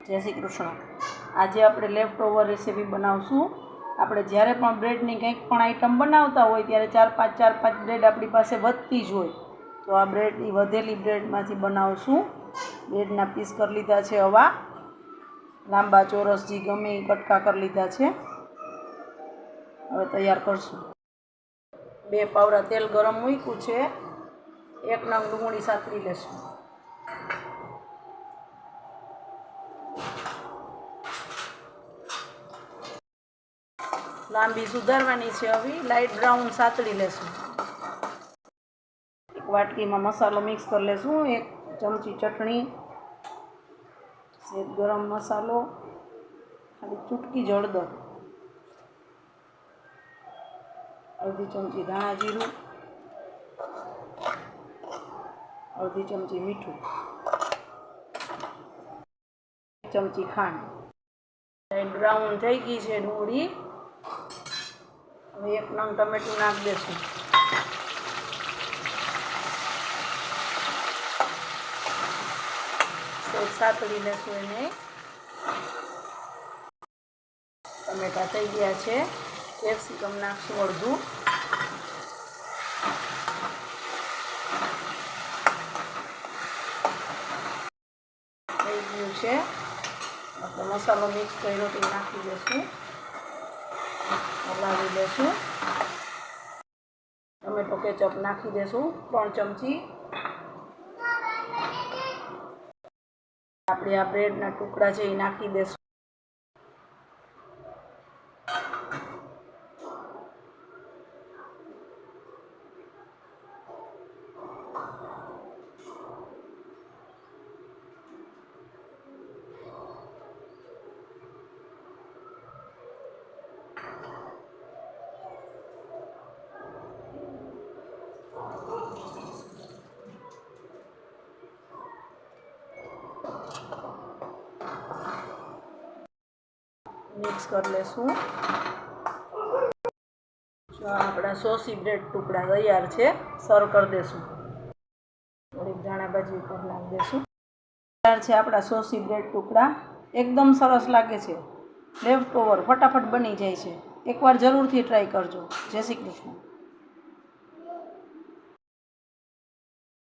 જય શ્રી કૃષ્ણ। આજે આપણે લેફ્ટ ઓવર રેસીપી બનાવશું। આપણે જ્યારે પણ બ્રેડની કંઈક પણ આઈટમ બનાવતા હોય ત્યારે ચાર પાંચ બ્રેડ આપણી પાસે વધતી જ હોય, તો આ બ્રેડની વધેલી બ્રેડમાંથી બનાવશું। બ્રેડના પીસ કરી લીધા છે, આવા લાંબા ચોરસ જે ગમે એ કટકા કરી લીધા છે। હવે તૈયાર કરશું। 2 પાવડા તેલ ગરમ મૂક્યું છે। 1 નંગ ડુંગળી સાતરી લેશું। લાંબી સુધારવાની છે, હવે લાઇટ બ્રાઉન સાતળી લેશું। એક વાટકીમાં મસાલો મિક્સ કરી લેશું। 1 ચમચી ચટણી, સેજ ગરમ મસાલો, ખાલી ચૂટકી જ હળદર, અડધી ચમચી ધાણા જીરું, અડધી ચમચી મીઠું, 1 ચમચી ખાંડ। લાઇટ બ્રાઉન થઈ ગઈ છે ડુંગળી। હવે 1 નંગ ટમેટું નાખી દેશું। સેજ સાતળી લેશું એને। ટમેટા થઈ ગયા છે। કેપ્સિકમ નાખશું અડધું। થઈ ગયું છે। આપણે મસાલો મિક્સ કર્યો તે નાખી દઈશું, હલાવી લેશું। ટમેટો કેચઅપ નાખી દેશું 3 ચમચી। આપણે આ બ્રેડના ટુકડા છે એ નાખી દેશું। મિક્સ કરી લેશું। જો આપણા સોસી બ્રેડ ટુકડા તૈયાર છે, સર્વ કરી દેશું। થોડીક ધાણા ભાજી ઉપર નાખી દેશું। તૈયાર છે આપણા સોસી બ્રેડ ટુકડા। એકદમ સરસ લાગે છે, લેફ્ટ ઓવર ફટાફટ બની જાય છે। એકવાર જરૂરથી ટ્રાય કરજો। જય શ્રી કૃષ્ણ।